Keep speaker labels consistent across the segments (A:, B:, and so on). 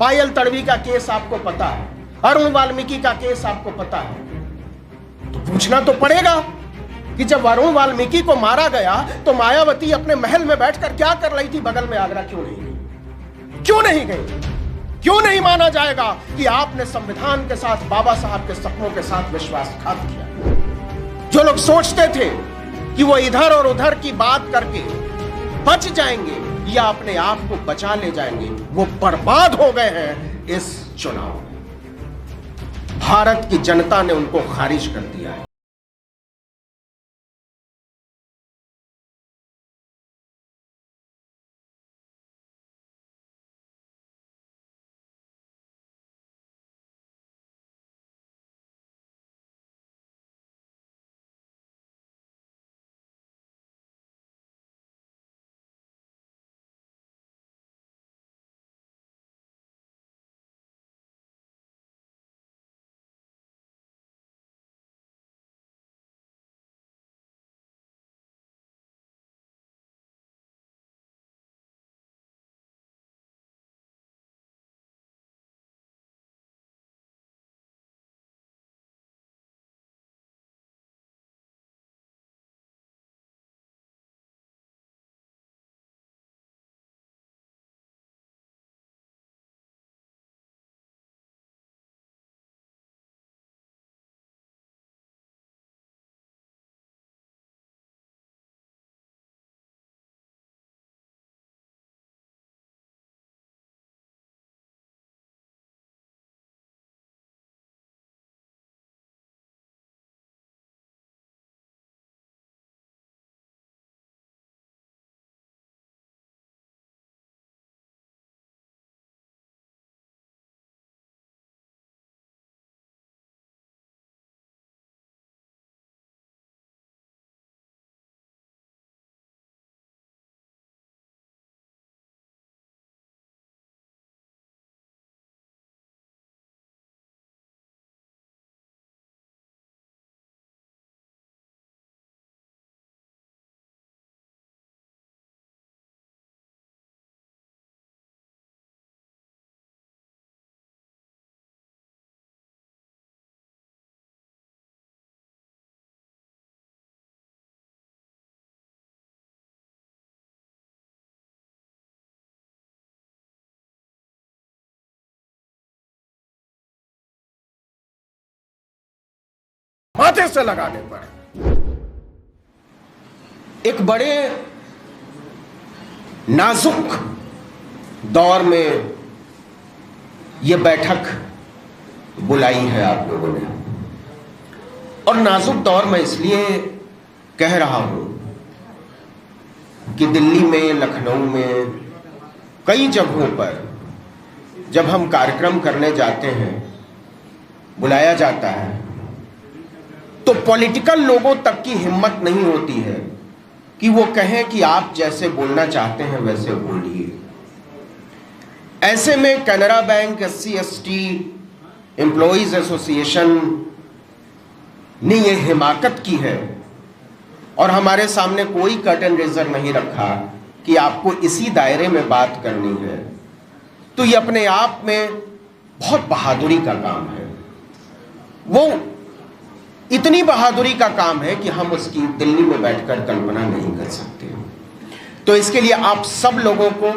A: पायल तड़वी का केस आपको पता है, अरुण वाल्मीकि का केस आपको पता है। तो पूछना तो पड़ेगा कि जब अरुण वाल्मीकि को मारा गया तो मायावती अपने महल में बैठकर क्या कर रही थी, बगल में आगरा क्यों नहीं गई? क्यों नहीं गई? क्यों नहीं माना जाएगा कि आपने संविधान के साथ, बाबा साहब के सपनों के साथ विश्वासघात किया? जो लोग सोचते थे कि वो इधर और उधर की बात करके बच जाएंगे या अपने आप को बचा ले जाएंगे, वो बर्बाद हो गए हैं इस चुनाव में। भारत की जनता ने उनको खारिज कर दिया है। माथे से लगाने पर एक बड़े नाजुक दौर में यह बैठक बुलाई है आप लोगों ने, और नाजुक दौर में इसलिए कह रहा हूं कि दिल्ली में, लखनऊ में, कई जगहों पर जब हम कार्यक्रम करने जाते हैं, बुलाया जाता है, तो पॉलिटिकल लोगों तक की हिम्मत नहीं होती है कि वो कहें कि आप जैसे बोलना चाहते हैं वैसे बोलिए। ऐसे में Canara bank SC/ST employees association ने ये हिमाकत की है और हमारे सामने कोई कर्टन रेजर नहीं रखा कि आपको इसी दायरे में बात करनी है, तो ये अपने आप में बहुत बहादुरी का काम है। वो इतनी बहादुरी का काम है कि हम उसकी दिल्ली में बैठकर कल्पना नहीं कर सकते। तो इसके लिए आप सब लोगों को,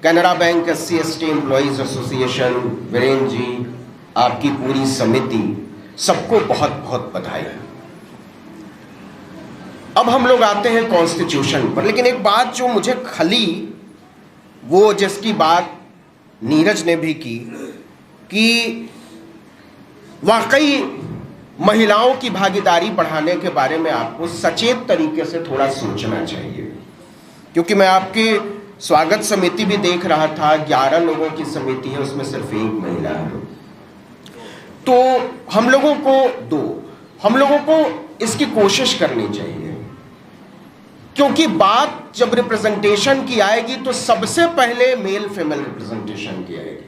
A: Canara bank SC/ST employees association, Virendra ji, आपकी पूरी समिति, सबको बहुत बहुत बधाई। अब हम लोग आते हैं कॉन्स्टिट्यूशन पर, लेकिन एक बात जो मुझे खली, वो जिसकी बात नीरज ने भी की, कि वाकई महिलाओं की भागीदारी बढ़ाने के बारे में आपको सचेत तरीके से थोड़ा सोचना चाहिए। क्योंकि मैं आपकी स्वागत समिति भी देख रहा था, 11 लोगों की समिति है, उसमें सिर्फ एक महिला है। तो हम लोगों को इसकी कोशिश करनी चाहिए, क्योंकि बात जब रिप्रेजेंटेशन की आएगी तो सबसे पहले मेल फीमेल रिप्रेजेंटेशन की आएगी,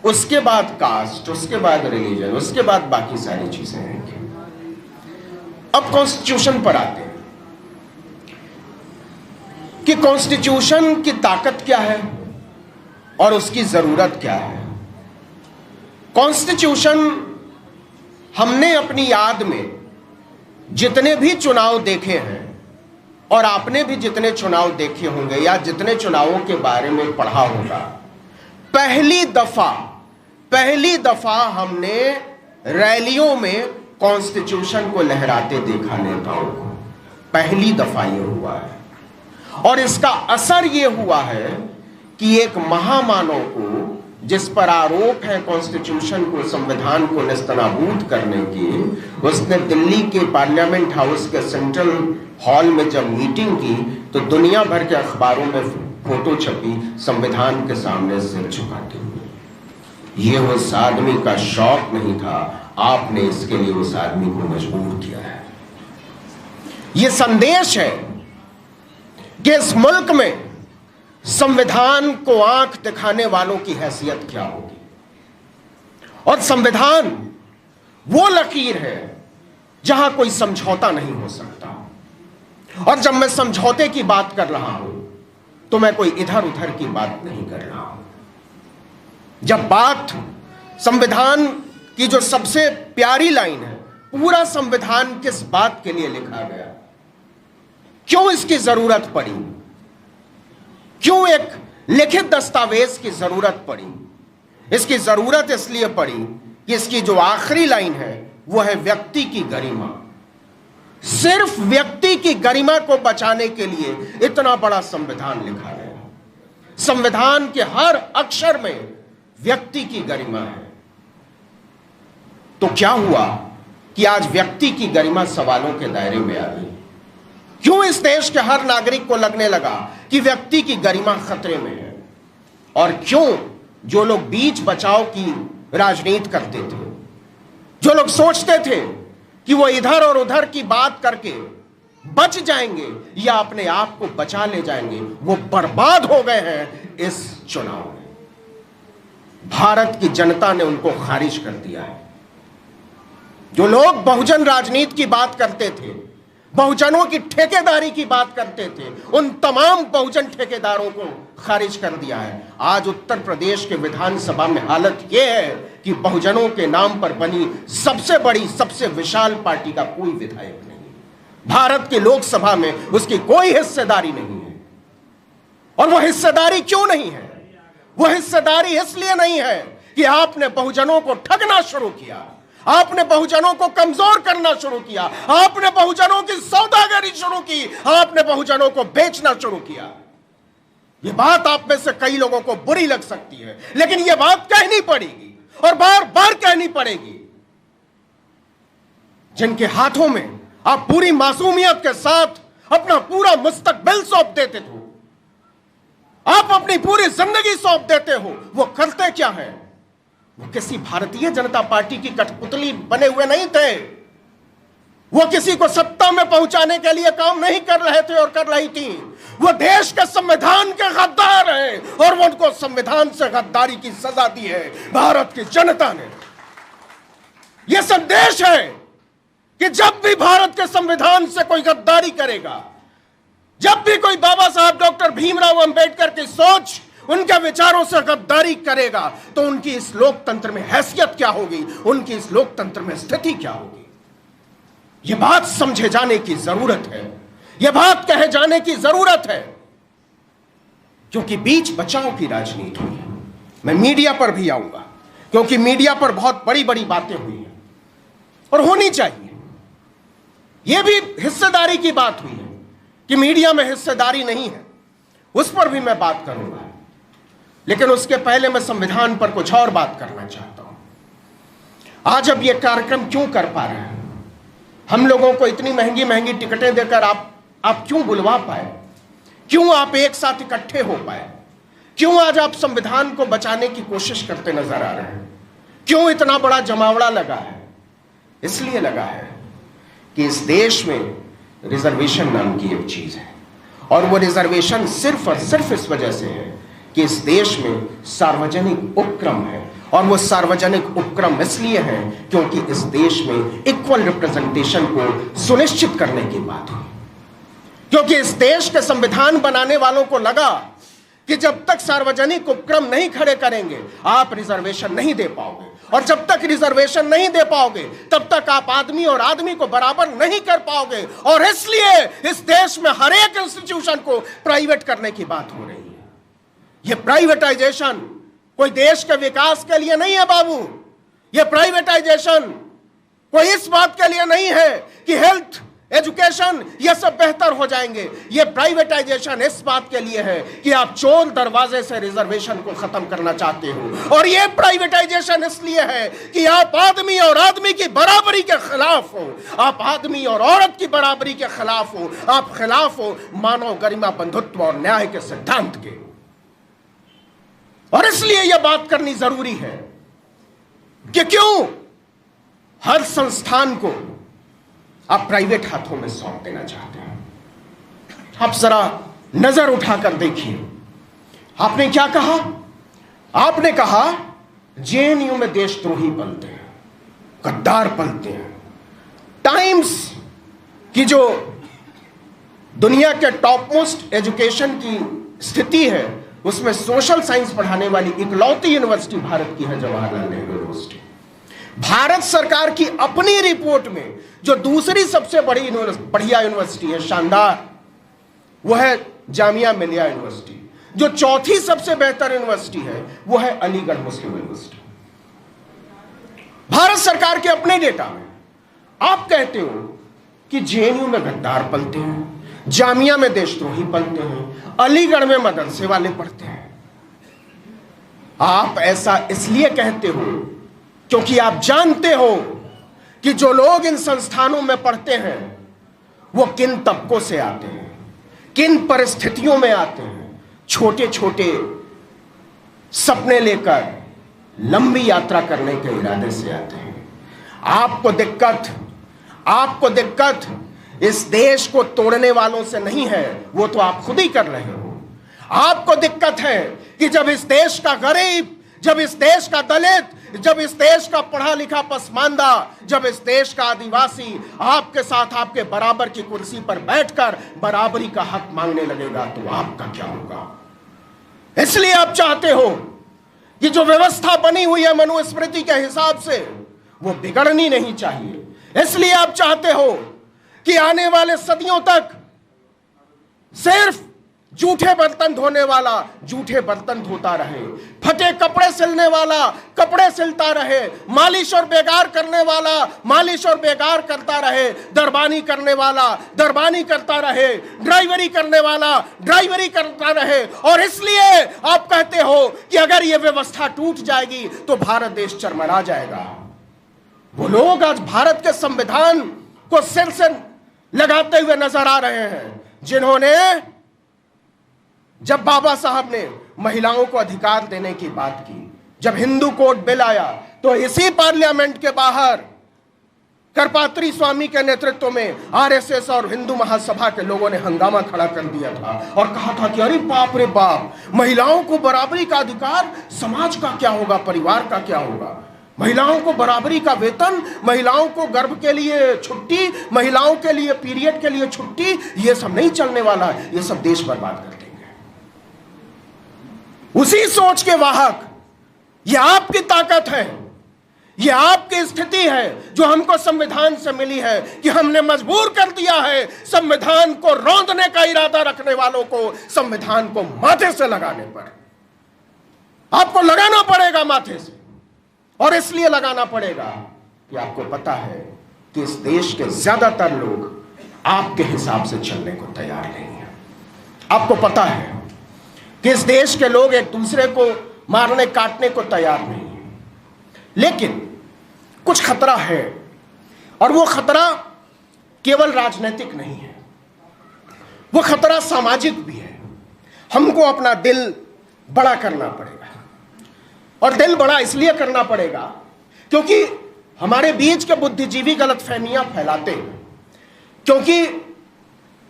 A: उसके बाद कास्ट, उसके बाद रिलीजन, उसके बाद बाकी सारी चीजें आएंगी। अब कॉन्स्टिट्यूशन पर आते हैं कि कॉन्स्टिट्यूशन की ताकत क्या है और उसकी जरूरत क्या है। कॉन्स्टिट्यूशन हमने अपनी याद में जितने भी चुनाव देखे हैं, और आपने भी जितने चुनाव देखे होंगे या जितने चुनावों के बारे में पढ़ा होगा, पहली दफा हमने रैलियों में कॉन्स्टिट्यूशन को लहराते देखा नेताओं को। पहली दफा ये हुआ है, और इसका असर ये हुआ है कि एक महामानव को, जिस पर आरोप है कॉन्स्टिट्यूशन को, संविधान को नेस्तनाबूद करने की, उसने दिल्ली के पार्लियामेंट हाउस के सेंट्रल हॉल में जब मीटिंग की तो दुनिया भर के अखबारों में फोटो छपी संविधान के सामने सिर झुकाते हुए। ये उस आदमी का शौक नहीं था, आपने इसके लिए उस आदमी को मजबूर किया है। ये संदेश है कि इस मुल्क में संविधान को आंख दिखाने वालों की हैसियत क्या होगी, और संविधान वो लकीर है जहां कोई समझौता नहीं हो सकता। और जब मैं समझौते की बात कर रहा हूं तो मैं कोई इधर उधर की बात नहीं कर रहा हूं। जब बात संविधान की जो सबसे प्यारी लाइन है, पूरा संविधान किस बात के लिए लिखा गया, क्यों इसकी जरूरत पड़ी, क्यों एक लिखित दस्तावेज की जरूरत पड़ी। इसकी जरूरत इसलिए पड़ी कि इसकी जो आखिरी लाइन है वो है व्यक्ति की गरिमा। सिर्फ व्यक्ति की गरिमा को बचाने के लिए इतना बड़ा संविधान लिखा गया। संविधान के हर अक्षर में व्यक्ति की गरिमा है। तो क्या हुआ कि आज व्यक्ति की गरिमा सवालों के दायरे में आ गई। क्यों इस देश के हर नागरिक को लगने लगा कि व्यक्ति की गरिमा खतरे में है, और क्यों जो लोग बीच बचाव की राजनीति करते थे, जो लोग सोचते थे कि वो इधर और उधर की बात करके बच जाएंगे या अपने आप को बचा ले जाएंगे, वो बर्बाद हो गए हैं इस चुनाव में। भारत की जनता ने उनको खारिज कर दिया है। जो लोग बहुजन राजनीति की बात करते थे, बहुजनों की ठेकेदारी की बात करते थे, उन तमाम बहुजन ठेकेदारों को खारिज कर दिया है। आज उत्तर प्रदेश के विधानसभा में हालत यह है कि बहुजनों के नाम पर बनी सबसे बड़ी, सबसे विशाल पार्टी का कोई विधायक नहीं। भारत की लोकसभा में उसकी कोई हिस्सेदारी नहीं है। और वह हिस्सेदारी क्यों नहीं है? वह हिस्सेदारी इसलिए नहीं है कि आपने बहुजनों को ठगना शुरू किया, आपने बहुजनों को कमजोर करना शुरू किया, आपने बहुजनों की सौदागरी शुरू की, आपने बहुजनों को बेचना शुरू किया। यह बात आप में से कई लोगों को बुरी लग सकती है, लेकिन यह बात कहनी पड़ेगी और बार बार कहनी पड़ेगी। जिनके हाथों में आप पूरी मासूमियत के साथ अपना पूरा मुस्तकबिल सौंप देते थे, आप अपनी पूरी जिंदगी सौंप देते हो, वो करते क्या है? वो किसी भारतीय जनता पार्टी की कठपुतली बने हुए नहीं थे। वो किसी को सत्ता में पहुंचाने के लिए काम नहीं कर रहे थे और कर रही थी। वो देश के संविधान के गद्दार हैं और वो उनको संविधान से गद्दारी की सजा दी है भारत की जनता ने। यह संदेश है कि जब भी भारत के संविधान से कोई गद्दारी करेगा, जब भी कोई बाबा साहब डॉक्टर भीमराव अंबेडकर की सोच, उनके विचारों से गद्दारी करेगा, तो उनकी इस लोकतंत्र में हैसियत क्या होगी, उनकी इस लोकतंत्र में स्थिति क्या होगी। यह बात समझे जाने की जरूरत है, यह बात कहे जाने की जरूरत है, क्योंकि बीच बचाव की राजनीति हुई है। मैं मीडिया पर भी आऊंगा, क्योंकि मीडिया पर बहुत बड़ी बड़ी बातें हुई हैं और होनी चाहिए। यह भी हिस्सेदारी की बात हुई है कि मीडिया में हिस्सेदारी नहीं है, उस पर भी मैं बात करूंगा। लेकिन उसके पहले मैं संविधान पर कुछ और बात करना चाहता हूं। आज अब यह कार्यक्रम क्यों कर पा रहे हैं? हम लोगों को इतनी महंगी महंगी टिकटें देकर आप क्यों बुलवा पाए? क्यों आप एक साथ इकट्ठे हो पाए? क्यों आज आप संविधान को बचाने की कोशिश करते नजर आ रहे हैं? क्यों इतना बड़ा जमावड़ा लगा है? इसलिए लगा है कि इस देश में रिजर्वेशन नाम की एक चीज है, और वो रिजर्वेशन सिर्फ और सिर्फ इस वजह से है कि इस देश में सार्वजनिक उपक्रम है, और वो सार्वजनिक उपक्रम इसलिए है क्योंकि इस देश में इक्वल रिप्रेजेंटेशन को सुनिश्चित करने की बात हुई। क्योंकि इस देश के संविधान बनाने वालों को लगा कि जब तक सार्वजनिक उपक्रम नहीं खड़े करेंगे आप रिजर्वेशन नहीं दे पाओगे, और जब तक रिजर्वेशन नहीं दे पाओगे तब तक आप आदमी और आदमी को बराबर नहीं कर पाओगे। और इसलिए इस देश में हर एक इंस्टीट्यूशन को प्राइवेट करने की बात हो रही है। यह प्राइवेटाइजेशन कोई देश के विकास के लिए नहीं है बाबू। यह प्राइवेटाइजेशन कोई इस बात के लिए नहीं है कि हेल्थ, एजुकेशन ये सब बेहतर हो जाएंगे। ये प्राइवेटाइजेशन इस बात के लिए है कि आप चोर दरवाजे से रिजर्वेशन को खत्म करना चाहते हो। और ये प्राइवेटाइजेशन इसलिए है कि आप आदमी और आदमी की बराबरी के खिलाफ हो, आप आदमी और औरत की बराबरी के खिलाफ हो, आप खिलाफ हो मानव गरिमा, बंधुत्व और न्याय के सिद्धांत के। और इसलिए यह बात करनी जरूरी है कि क्यों हर संस्थान को आप प्राइवेट हाथों में सौंप देना चाहते हैं। आप जरा नजर उठाकर देखिए, आपने क्या कहा? आपने कहा जेएनयू में देशद्रोही पलते हैं, गद्दार पलते हैं। टाइम्स की जो दुनिया के टॉप मोस्ट एजुकेशन की स्थिति है उसमें सोशल साइंस पढ़ाने वाली इकलौती यूनिवर्सिटी भारत की है जवाहरलाल नेहरू यूनिवर्सिटी। भारत सरकार की अपनी रिपोर्ट में जो दूसरी सबसे बड़ी बढ़िया यूनिवर्सिटी है, शानदार, वो है जामिया मिलिया यूनिवर्सिटी। जो चौथी सबसे बेहतर यूनिवर्सिटी है वो है अलीगढ़ मुस्लिम यूनिवर्सिटी। भारत सरकार के अपने डेटा में आप कहते हो कि जेएनयू में गद्दार पलते हैं, जामिया में देशद्रोही पलते हैं, अलीगढ़ में मदरसे वाले पढ़ते हैं। आप ऐसा इसलिए कहते हो क्योंकि आप जानते हो कि जो लोग इन संस्थानों में पढ़ते हैं वो किन तबकों से आते हैं, किन परिस्थितियों में आते हैं। छोटे छोटे सपने लेकर लंबी यात्रा करने के इरादे से आते हैं। आपको दिक्कत इस देश को तोड़ने वालों से नहीं है, वो तो आप खुद ही कर रहे हो। आपको दिक्कत है कि जब इस देश का गरीब, जब इस देश का दलित, जब इस देश का पढ़ा लिखा पसमानदा, जब इस देश का आदिवासी आपके साथ आपके बराबर की कुर्सी पर बैठकर बराबरी का हक मांगने लगेगा तो आपका क्या होगा। इसलिए आप चाहते हो कि जो व्यवस्था बनी हुई है मनुस्मृति के हिसाब से वो बिगड़नी नहीं चाहिए। इसलिए आप चाहते हो कि आने वाले सदियों तक सिर्फ जूठे बर्तन धोने वाला जूठे बर्तन धोता रहे, फटे कपड़े सिलने वाला कपड़े सिलता रहे, मालिश और बेगार करने वाला मालिश और बेगार करता रहे, दरबानी करने वाला दरबानी करता रहे, ड्राइवरी करने वाला ड्राइवरी करता रहे। और इसलिए आप कहते हो कि अगर यह व्यवस्था टूट जाएगी तो भारत देश चरमरा जाएगा। वो लोग आज भारत के संविधान को सिर से लगाते हुए नजर आ रहे हैं जिन्होंने, जब बाबा साहब ने महिलाओं को अधिकार देने की बात की, जब हिंदू कोड बिल आया तो इसी पार्लियामेंट के बाहर करपात्री स्वामी के नेतृत्व में आरएसएस और हिंदू महासभा के लोगों ने हंगामा खड़ा कर दिया था और कहा था कि अरे बाप रे बाप, महिलाओं को बराबरी का अधिकार, समाज का क्या होगा, परिवार का क्या होगा। महिलाओं को बराबरी का वेतन, महिलाओं को गर्भ के लिए छुट्टी, महिलाओं के लिए पीरियड के लिए छुट्टी, ये सब नहीं चलने वाला है, ये सब देश बर्बाद कर देंगे। उसी सोच के वाहक, ये आपकी ताकत है, ये आपकी स्थिति है जो हमको संविधान से मिली है कि हमने मजबूर कर दिया है संविधान को रौंदने का इरादा रखने वालों को संविधान को माथे से लगाने पर। आपको लगाना पड़ेगा माथे से, और इसलिए लगाना पड़ेगा कि आपको पता है कि इस देश के ज्यादातर लोग आपके हिसाब से चलने को तैयार नहीं है। आपको पता है कि इस देश के लोग एक दूसरे को मारने काटने को तैयार नहीं है, लेकिन कुछ खतरा है, और वो खतरा केवल राजनीतिक नहीं है, वो खतरा सामाजिक भी है। हमको अपना दिल बड़ा करना पड़ेगा, और दिल बड़ा इसलिए करना पड़ेगा क्योंकि हमारे बीच के बुद्धिजीवी गलतफहमियां फैलाते हैं, क्योंकि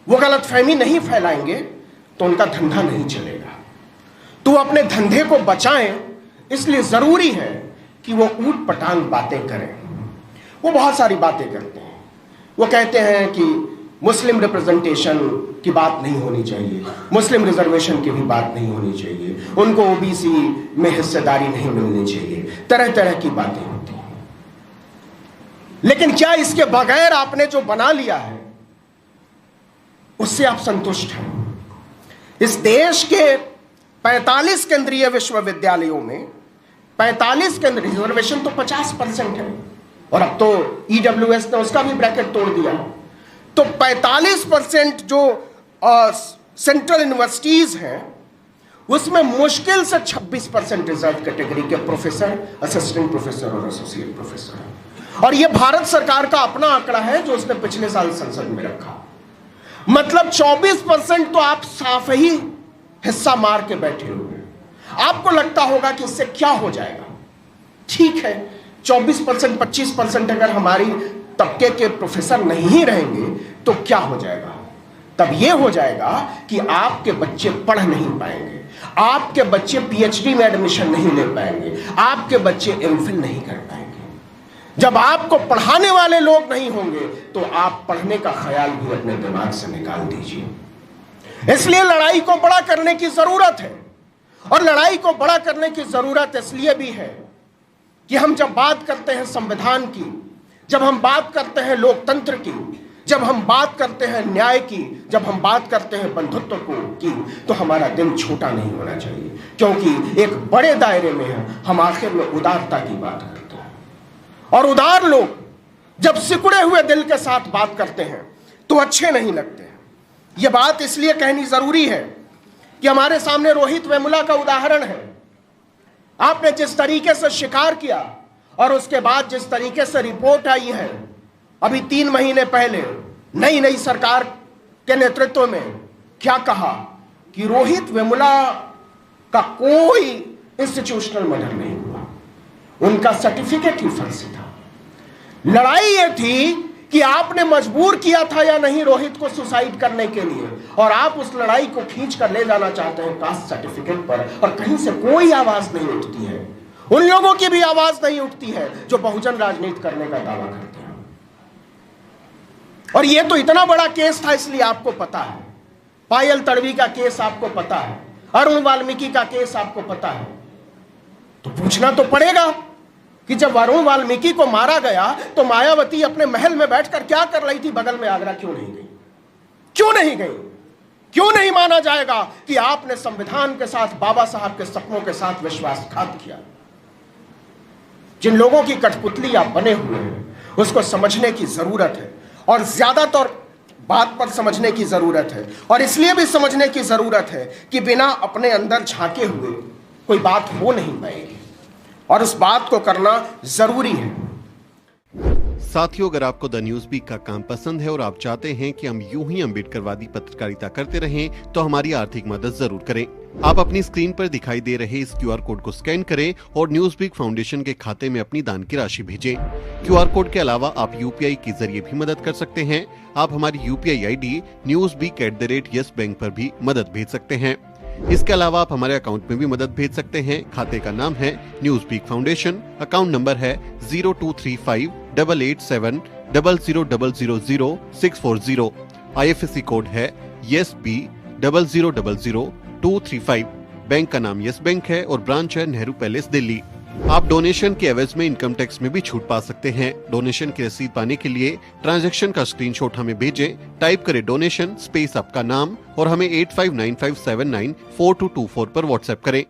A: वो गलतफहमी नहीं फैलाएंगे तो उनका धंधा नहीं चलेगा। तो अपने धंधे को बचाएं, इसलिए जरूरी है कि वो ऊट पटांग बातें करें। वो बहुत सारी बातें करते हैं। वो कहते हैं कि मुस्लिम रिप्रेजेंटेशन की बात नहीं होनी चाहिए, मुस्लिम रिजर्वेशन की भी बात नहीं होनी चाहिए, उनको ओबीसी में हिस्सेदारी नहीं मिलनी चाहिए, तरह तरह की बातें होती हैं। लेकिन क्या इसके बगैर आपने जो बना लिया है उससे आप संतुष्ट हैं? इस देश के 45 केंद्रीय विश्वविद्यालयों में 45 केंद्र, रिजर्वेशन तो 50% है और अब तो ईडब्ल्यूएस ने उसका भी ब्रैकेट तोड़ दिया, तो 45% जो सेंट्रल यूनिवर्सिटीज हैं उसमें मुश्किल से 26% रिजर्व कैटेगरी के प्रोफेसर, असिस्टेंट प्रोफेसर और एसोसिएट प्रोफेसर हैं। और यह भारत सरकार का अपना आंकड़ा है जो उसने पिछले साल संसद में रखा। मतलब 24% तो आप साफ ही हिस्सा मार के बैठे हुए हैं। आपको लगता होगा कि इससे क्या हो जाएगा? ठीक है, 24%, 25% अगर हमारी तबके के प्रोफेसर नहीं रहेंगे तो क्या हो जाएगा? तब यह हो जाएगा कि आपके बच्चे पढ़ नहीं पाएंगे, आपके बच्चे पीएचडी में एडमिशन नहीं ले पाएंगे, आपके बच्चे एमफिल नहीं कर पाएंगे। जब आपको पढ़ाने वाले लोग नहीं होंगे तो आप पढ़ने का ख्याल भी अपने दिमाग से निकाल दीजिए। इसलिए लड़ाई को बड़ा करने की जरूरत है। और लड़ाई को बड़ा करने की जरूरत इसलिए भी है कि हम जब बात करते हैं संविधान की, जब हम बात करते हैं लोकतंत्र की, जब हम बात करते हैं न्याय की, जब हम बात करते हैं बंधुत्व की, तो हमारा दिल छोटा नहीं होना चाहिए, क्योंकि एक बड़े दायरे में हम आखिर में उदारता की बात करते हैं। और उदार लोग जब सिकुड़े हुए दिल के साथ बात करते हैं तो अच्छे नहीं लगते हैं। यह बात इसलिए कहनी जरूरी है कि हमारे सामने रोहित वेमुला का उदाहरण है। आपने जिस तरीके से शिकार किया और उसके बाद जिस तरीके से रिपोर्ट आई है, अभी 3 महीने पहले नई सरकार के नेतृत्व में क्या कहा कि रोहित वेमुला का कोई इंस्टीट्यूशनल मर्डर नहीं हुआ, उनका सर्टिफिकेट ही फर्जी था। लड़ाई यह थी कि आपने मजबूर किया था या नहीं रोहित को सुसाइड करने के लिए, और आप उस लड़ाई को खींच कर ले जाना चाहते हैं कास्ट सर्टिफिकेट पर, और कहीं से कोई आवाज नहीं उठती है। उन लोगों की भी आवाज नहीं उठती है जो बहुजन राजनीति करने का दावा करते हैं। और यह तो इतना बड़ा केस था इसलिए आपको पता है, पायल तड़वी का केस आपको पता है, अरुण वाल्मीकि का केस आपको पता है, तो पूछना तो पड़ेगा कि जब अरुण वाल्मीकि को मारा गया तो मायावती अपने महल में बैठकर क्या कर रही थी? बगल में आगरा क्यों नहीं गई? क्यों नहीं गई? क्यों नहीं माना जाएगा कि आपने संविधान के साथ, बाबा साहब के सपनों के साथ विश्वासघात किया? जिन लोगों की कठपुतली आप बने हुए हैं उसको समझने की जरूरत है, और ज्यादातर बात पर समझने की जरूरत है। और इसलिए भी समझने की जरूरत है कि बिना अपने अंदर झांके हुए कोई बात हो नहीं पाएगी, और उस बात को करना जरूरी है।
B: साथियों, अगर आपको द न्यूज वीक का काम पसंद है और आप चाहते हैं कि हम यूं ही अम्बेडकरवादी पत्रकारिता करते रहें, तो हमारी आर्थिक मदद जरूर करें। आप अपनी स्क्रीन पर दिखाई दे रहे इस क्यूआर कोड को स्कैन करें और न्यूज वीक फाउंडेशन के खाते में अपनी दान की राशि भेजें। क्यूआर कोड के अलावा आप यूपीआई के जरिए भी मदद कर सकते हैं। आप हमारी यूपीआई आईडी newsweek@yes बैंक पर भी मदद भेज सकते हैं। इसके अलावा आप हमारे अकाउंट में भी मदद भेज सकते हैं। खाते का नाम है Newsweek foundation, account number है 02358800000640, IFSC कोड है YSB000235। बैंक का नाम यस बैंक है और ब्रांच है नेहरू पैलेस, दिल्ली। आप डोनेशन के एवज में इनकम टैक्स में भी छूट पा सकते हैं। डोनेशन की रसीद पाने के लिए ट्रांजैक्शन का स्क्रीनशॉट हमें भेजें। टाइप करें डोनेशन स्पेस आपका नाम और हमें 8595794224 पर व्हाट्सएप करें।